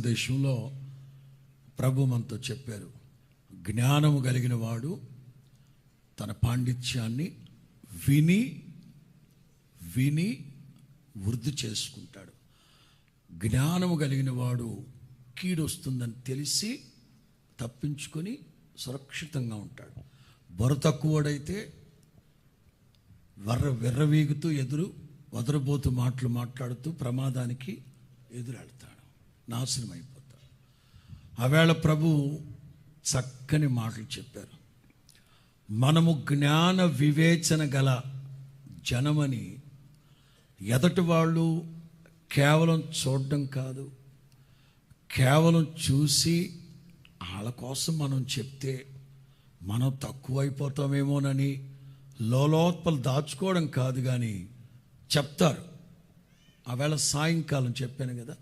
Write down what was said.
వాక్యోపదేశంలో ప్రభు మనతో చెప్పారు, జ్ఞానము కలిగిన వాడు తన పాండిత్యాన్ని విని విని వృద్ధి చేసుకుంటాడు. జ్ఞానము కలిగిన వాడు కీడు వస్తుందని తెలిసి తప్పించుకొని సురక్షితంగా ఉంటాడు. బుర్ర తక్కువడైతే విర్రవీగుతూ వదరబోతు మాటలు మాట్లాడుతూ ప్రమాదానికి ఎదురెళ్తాడు, నాశనం అయిపోతాడు. ఆవేళ ప్రభు చక్కని మాటలు చెప్పారు. మనము జ్ఞాన వివేచన గల జనమని ఎదటి వాళ్ళు కేవలం చూడడం కాదు, కేవలం చూసి వాళ్ళ కోసం మనం చెప్తే మనం తక్కువైపోతామేమోనని లోపల దాచుకోవడం కాదు, కానీ చెప్తారు. ఆవేళ సాయంకాలం చెప్పాను కదా,